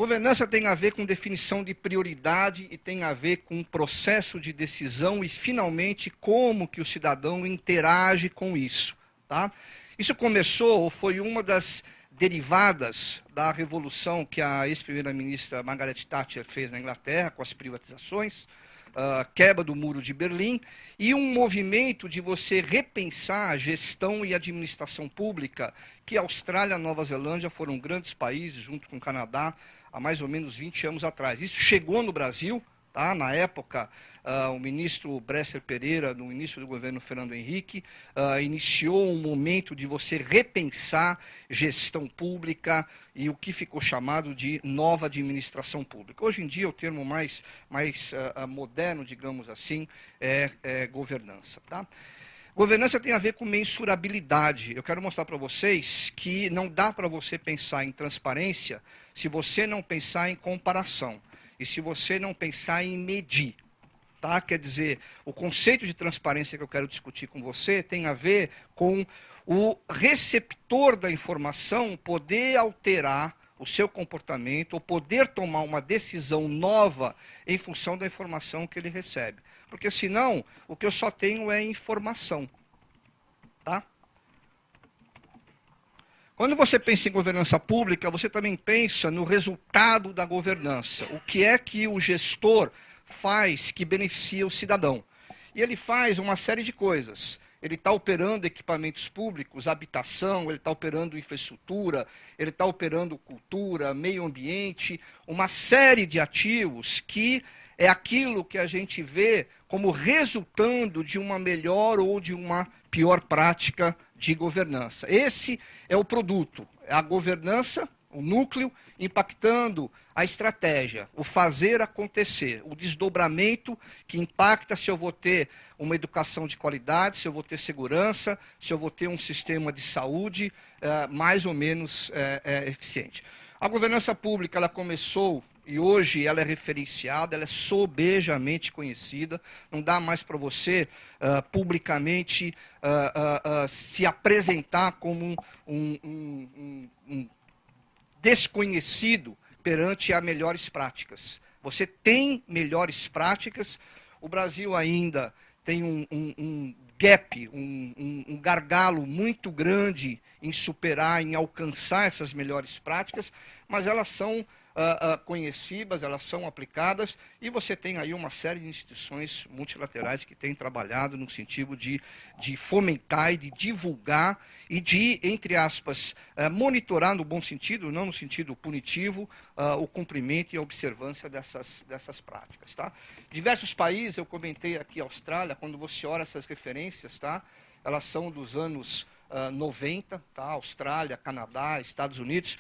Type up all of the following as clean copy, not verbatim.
Governança tem a ver com definição de prioridade e tem a ver com processo de decisão e, finalmente, como que o cidadão interage com isso. Tá? Isso começou, ou foi uma das derivadas da revolução que a ex-primeira-ministra Margaret Thatcher fez na Inglaterra com as privatizações, quebra do Muro de Berlim, e um movimento de você repensar a gestão e administração pública, que a Austrália e a Nova Zelândia foram grandes países, junto com o Canadá, há mais ou menos 20 anos atrás. Isso chegou no Brasil, tá? Na época, o ministro Bresser Pereira, no início do governo Fernando Henrique, iniciou um momento de você repensar gestão pública e o que ficou chamado de nova administração pública. Hoje em dia, o termo mais moderno, digamos assim, é governança. Tá? Governança tem a ver com mensurabilidade. Eu quero mostrar para vocês que não dá para você pensar em transparência se você não pensar em comparação e se você não pensar em medir. Tá? Quer dizer, o conceito de transparência que eu quero discutir com você tem a ver com o receptor da informação poder alterar o seu comportamento ou poder tomar uma decisão nova em função da informação que ele recebe. Porque senão, o que eu só tenho é informação. Tá? Quando você pensa em governança pública, você também pensa no resultado da governança. O que é que o gestor faz que beneficia o cidadão? E ele faz uma série de coisas. Ele está operando equipamentos públicos, habitação, ele está operando infraestrutura, ele está operando cultura, meio ambiente, uma série de ativos que é aquilo que a gente vê como resultando de uma melhor ou de uma pior prática de governança. Esse é o produto, é a governança, o núcleo, impactando a estratégia, o fazer acontecer, o desdobramento que impacta se eu vou ter uma educação de qualidade, se eu vou ter segurança, se eu vou ter um sistema de saúde mais ou menos eficiente. A governança pública ela começou e hoje ela é referenciada, ela é sobejamente conhecida, não dá mais para você publicamente se apresentar como um desconhecido perante a melhores práticas. Você tem melhores práticas, o Brasil ainda tem um gap, um gargalo muito grande em superar, em alcançar essas melhores práticas, mas elas são conhecidas, elas são aplicadas, e você tem aí uma série de instituições multilaterais que têm trabalhado no sentido de fomentar e de divulgar e de, entre aspas, monitorar no bom sentido, não no sentido punitivo, o cumprimento e a observância dessas práticas. Tá? Diversos países, eu comentei aqui a Austrália, quando você olha essas referências, tá? Elas são dos anos 90, tá? Austrália, Canadá, Estados Unidos.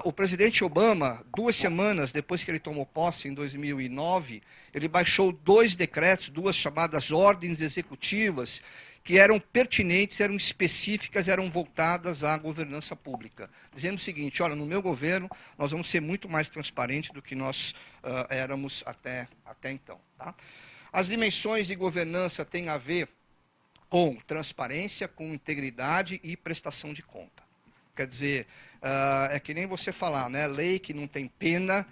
O presidente Obama, 2 semanas depois que ele tomou posse, em 2009, ele baixou 2 decretos, 2 chamadas ordens executivas, que eram pertinentes, eram específicas, eram voltadas à governança pública. Dizendo o seguinte, olha, no meu governo, nós vamos ser muito mais transparentes do que nós éramos até então. Tá? As dimensões de governança têm a ver com transparência, com integridade e prestação de conta. Quer dizer, é que nem você falar, né? Lei que não tem pena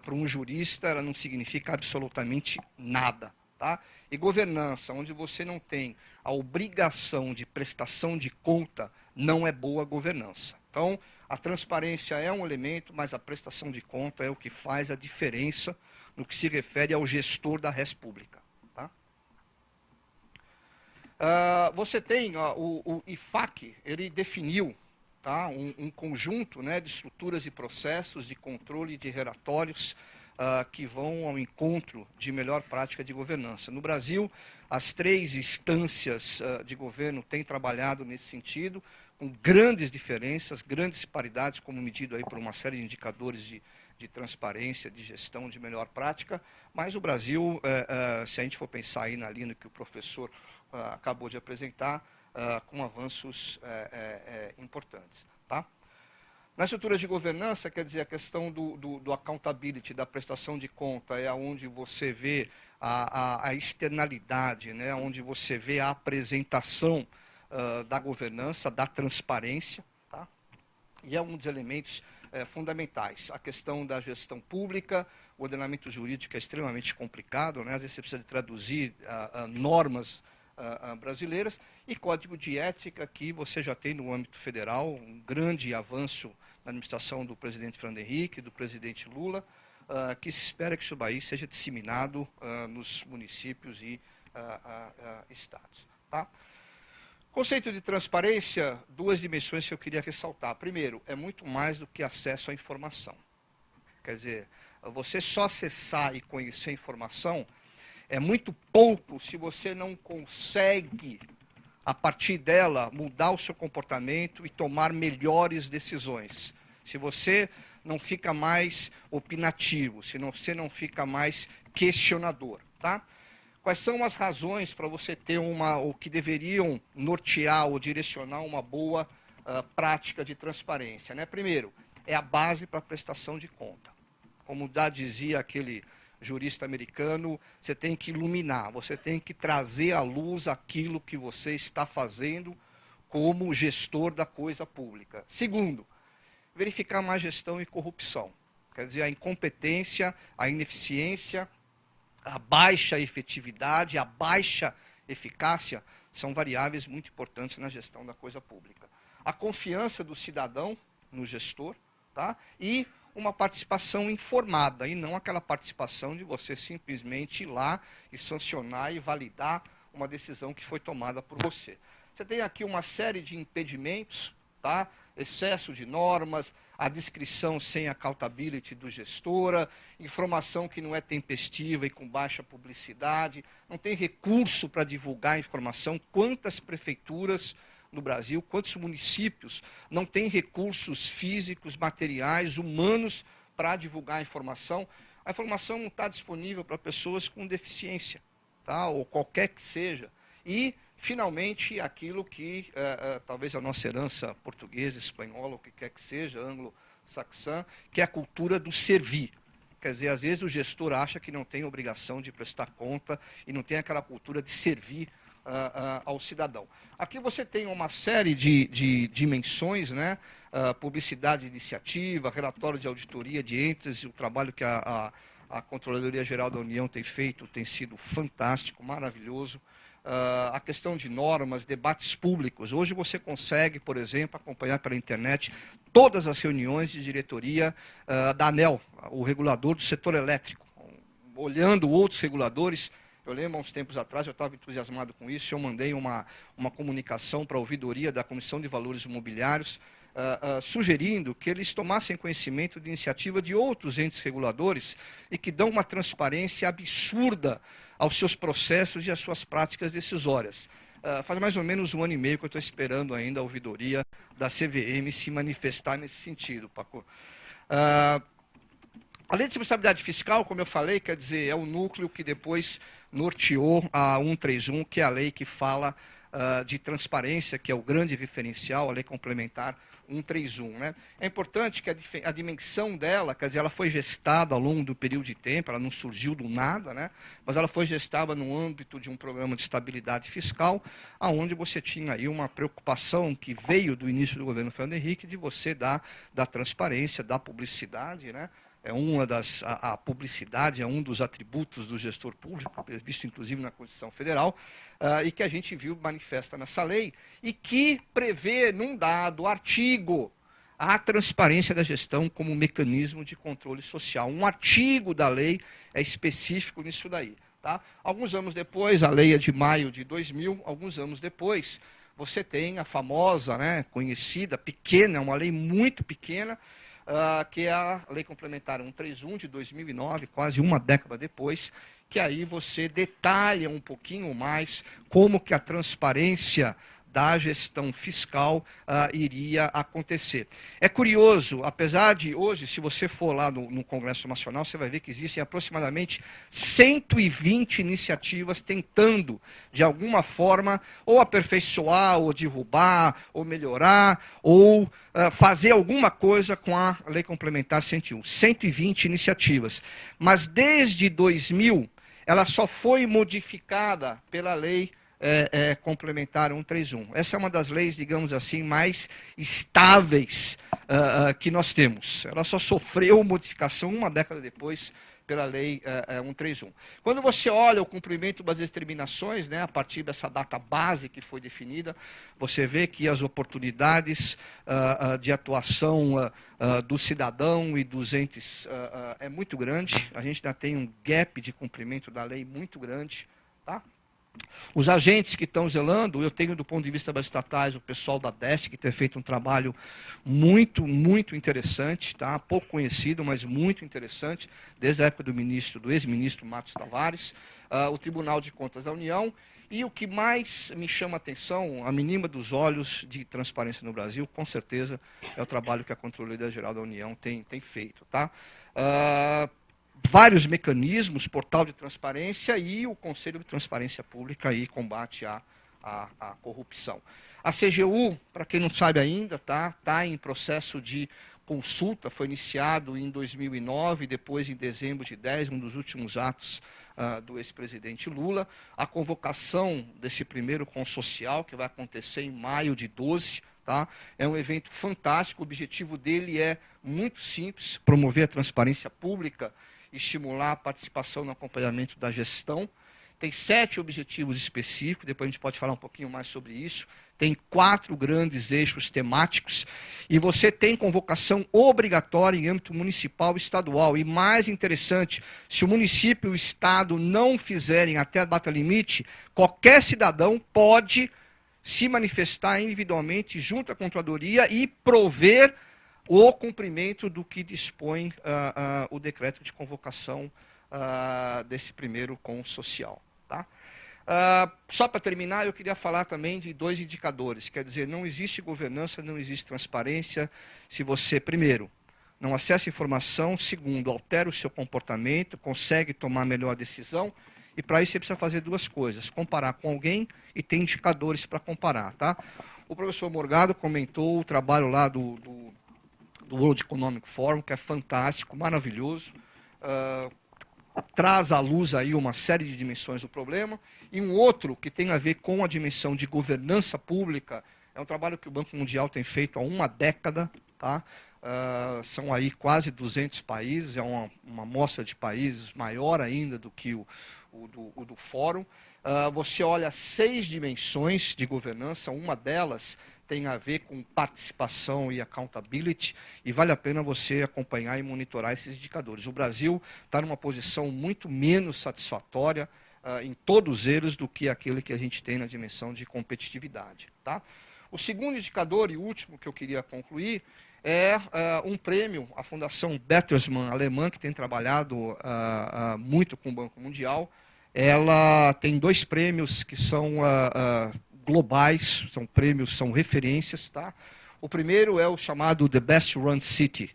para um jurista, ela não significa absolutamente nada. Tá? E governança, onde você não tem a obrigação de prestação de conta, não é boa governança. Então, a transparência é um elemento, mas a prestação de conta é o que faz a diferença no que se refere ao gestor da res pública. Tá? Você tem o IFAC, ele definiu, tá, um conjunto, né, de estruturas e processos de controle de relatórios que vão ao encontro de melhor prática de governança. No Brasil, as 3 instâncias de governo têm trabalhado nesse sentido, com grandes diferenças, grandes disparidades, como medido aí por uma série de indicadores de transparência, de gestão, de melhor prática, mas o Brasil, se a gente for pensar aí na linha que o professor acabou de apresentar, com avanços importantes. Tá? Na estrutura de governança, quer dizer, a questão do accountability, da prestação de conta, é onde você vê a externalidade, né? Onde você vê a apresentação da governança, da transparência. Tá? E é um dos elementos fundamentais. A questão da gestão pública, o ordenamento jurídico é extremamente complicado, né? Às vezes você precisa de traduzir normas brasileiras, e código de ética, que você já tem no âmbito federal, um grande avanço na administração do presidente Fernando Henrique, do presidente Lula, que se espera que isso daí seja disseminado nos municípios e estados. Tá? Conceito de transparência, duas dimensões que eu queria ressaltar. Primeiro, é muito mais do que acesso à informação. Quer dizer, você só acessar e conhecer a informação é muito pouco se você não consegue, a partir dela, mudar o seu comportamento e tomar melhores decisões. Se você não fica mais opinativo, se você não fica mais questionador. Tá? Quais são as razões para você ter o que deveriam nortear ou direcionar uma boa prática de transparência? Né? Primeiro, é a base para a prestação de conta. Como dizia aquele jurista americano, você tem que iluminar, você tem que trazer à luz aquilo que você está fazendo como gestor da coisa pública. Segundo, verificar má gestão e corrupção. Quer dizer, a incompetência, a ineficiência, a baixa efetividade, a baixa eficácia são variáveis muito importantes na gestão da coisa pública. A confiança do cidadão no gestor, tá? E uma participação informada, e não aquela participação de você simplesmente ir lá e sancionar e validar uma decisão que foi tomada por você. Você tem aqui uma série de impedimentos, tá? Excesso de normas, a descrição sem accountability do gestora, informação que não é tempestiva e com baixa publicidade, não tem recurso para divulgar a informação. Quantas prefeituras no Brasil, quantos municípios não têm recursos físicos, materiais, humanos para divulgar a informação? A informação não está disponível para pessoas com deficiência, tá? Ou qualquer que seja. E, finalmente, aquilo que talvez a nossa herança portuguesa, espanhola, o que quer que seja, anglo-saxã, que é a cultura do servir. Quer dizer, às vezes o gestor acha que não tem obrigação de prestar conta e não tem aquela cultura de servir ao cidadão. Aqui você tem uma série de dimensões, né? Publicidade de iniciativa, relatório de auditoria de entes, o trabalho que a Controladoria Geral da União tem feito tem sido fantástico, maravilhoso. A questão de normas, debates públicos. Hoje você consegue, por exemplo, acompanhar pela internet todas as reuniões de diretoria da ANEEL, o regulador do setor elétrico. Olhando outros reguladores, eu lembro, há uns tempos atrás, eu estava entusiasmado com isso, eu mandei uma comunicação para a ouvidoria da Comissão de Valores Imobiliários, sugerindo que eles tomassem conhecimento de iniciativa de outros entes reguladores e que dão uma transparência absurda aos seus processos e às suas práticas decisórias. Faz mais ou menos 1 ano e meio que eu estou esperando ainda a ouvidoria da CVM se manifestar nesse sentido, Paco. A lei de responsabilidade fiscal, como eu falei, quer dizer, é o núcleo que depois norteou a 131, que é a lei que fala de transparência, que é o grande referencial, a lei complementar 131. Né? É importante que a dimensão dela, quer dizer, ela foi gestada ao longo do período de tempo, ela não surgiu do nada, né? Mas ela foi gestada no âmbito de um programa de estabilidade fiscal, onde você tinha aí uma preocupação que veio do início do governo Fernando Henrique de você dar transparência, da publicidade, né? A publicidade é um dos atributos do gestor público, visto inclusive na Constituição Federal, e que a gente viu manifesta nessa lei, e que prevê, num dado artigo, a transparência da gestão como mecanismo de controle social. Um artigo da lei é específico nisso daí. Tá? Alguns anos depois, a lei é de maio de 2000, alguns anos depois, você tem a famosa, né, conhecida, pequena, uma lei muito pequena, que é a Lei Complementar 131 de 2009, quase uma década depois, que aí você detalha um pouquinho mais como que a transparência da gestão fiscal iria acontecer. É curioso, apesar de hoje, se você for lá no Congresso Nacional, você vai ver que existem aproximadamente 120 iniciativas tentando, de alguma forma, ou aperfeiçoar, ou derrubar, ou melhorar, ou fazer alguma coisa com a Lei Complementar 101. 120 iniciativas. Mas desde 2000, ela só foi modificada pela Lei complementar 131. Essa é uma das leis, digamos assim, mais estáveis que nós temos. Ela só sofreu modificação uma década depois pela lei 131. Quando você olha o cumprimento das determinações, né, a partir dessa data base que foi definida, você vê que as oportunidades de atuação do cidadão e dos entes é muito grande. A gente ainda tem um gap de cumprimento da lei muito grande, tá? Os agentes que estão zelando, eu tenho do ponto de vista das estatais, o pessoal da DESC, que tem feito um trabalho muito, muito interessante, tá? Pouco conhecido, mas muito interessante, desde a época do ex-ministro Matos Tavares, o Tribunal de Contas da União, e o que mais me chama a atenção, a menina dos olhos de transparência no Brasil, com certeza, é o trabalho que a Controladoria Geral da União tem feito, tá? Vários mecanismos, portal de transparência e o Conselho de Transparência Pública e combate à corrupção. A CGU, para quem não sabe ainda, está em processo de consulta, foi iniciado em 2009, depois em dezembro de 10, um dos últimos atos do ex-presidente Lula. A convocação desse primeiro consocial, que vai acontecer em maio de 12, tá? É um evento fantástico, o objetivo dele é muito simples, promover a transparência pública, estimular a participação no acompanhamento da gestão. Tem 7 objetivos específicos, depois a gente pode falar um pouquinho mais sobre isso. Tem 4 grandes eixos temáticos e você tem convocação obrigatória em âmbito municipal e estadual. E mais interessante, se o município e o estado não fizerem até a data limite, qualquer cidadão pode se manifestar individualmente junto à Controladoria e prover o cumprimento do que dispõe o decreto de convocação desse primeiro consocial. Tá? Só para terminar, eu queria falar também de 2 indicadores. Quer dizer, não existe governança, não existe transparência se você, primeiro, não acessa informação, segundo, altera o seu comportamento, consegue tomar melhor decisão, e para isso você precisa fazer 2 coisas, comparar com alguém e ter indicadores para comparar. Tá? O professor Morgado comentou o trabalho lá do World Economic Forum, que é fantástico, maravilhoso, traz à luz aí uma série de dimensões do problema, e um outro que tem a ver com a dimensão de governança pública, é um trabalho que o Banco Mundial tem feito há uma década, tá? São aí quase 200 países, é uma amostra de países maior ainda do que o do Fórum. Você olha 6 dimensões de governança, uma delas tem a ver com participação e accountability, e vale a pena você acompanhar e monitorar esses indicadores. O Brasil está numa posição muito menos satisfatória em todos eles do que aquele que a gente tem na dimensão de competitividade. Tá? O segundo indicador e último que eu queria concluir é um prêmio, a Fundação Bertelsmann alemã, que tem trabalhado muito com o Banco Mundial. Ela tem 2 prêmios que são globais, são prêmios, são referências. Tá? O primeiro é o chamado The Best Run City.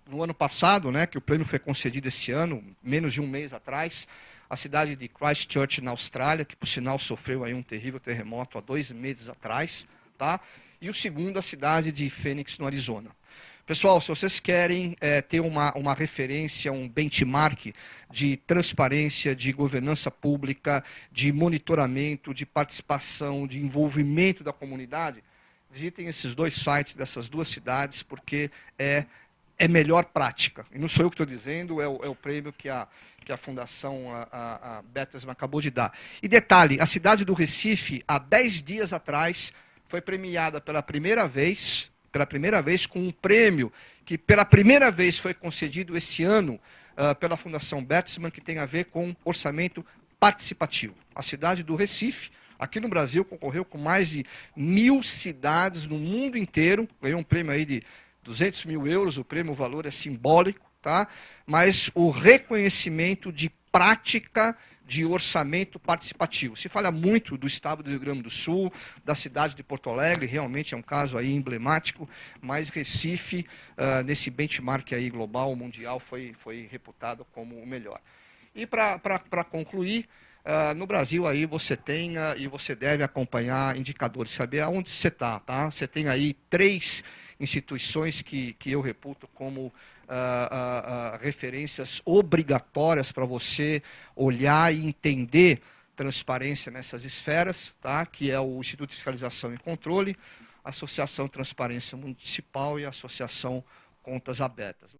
No ano passado, né, que o prêmio foi concedido esse ano, menos de um mês atrás, a cidade de Christchurch, na Austrália, que por sinal sofreu aí um terrível terremoto há 2 meses atrás, tá? E o segundo, a cidade de Phoenix, no Arizona. Pessoal, se vocês querem ter uma referência, um benchmark de transparência, de governança pública, de monitoramento, de participação, de envolvimento da comunidade, visitem esses 2 sites dessas 2 cidades, porque é melhor prática. E não sou eu que estou dizendo, é o prêmio que a Fundação Bertelsmann acabou de dar. E detalhe, a cidade do Recife, há 10 dias atrás, foi premiada pela primeira vez com um prêmio que pela primeira vez foi concedido esse ano pela Fundação Bertelsmann, que tem a ver com orçamento participativo. A cidade do Recife, aqui no Brasil, concorreu com mais de 1.000 cidades no mundo inteiro, ganhou um prêmio aí de 200 mil euros, o prêmio, o valor é simbólico, tá? Mas o reconhecimento de prática de orçamento participativo. Se fala muito do estado do Rio Grande do Sul, da cidade de Porto Alegre, realmente é um caso aí emblemático, mas Recife, nesse benchmark aí global, mundial, foi reputado como o melhor. E para concluir, no Brasil aí você tem e você deve acompanhar indicadores, saber aonde você está, tá? Você tem aí 3 instituições que eu reputo como referências obrigatórias para você olhar e entender transparência nessas esferas, tá? Que é o Instituto de Fiscalização e Controle, a Associação Transparência Municipal e a Associação Contas Abertas.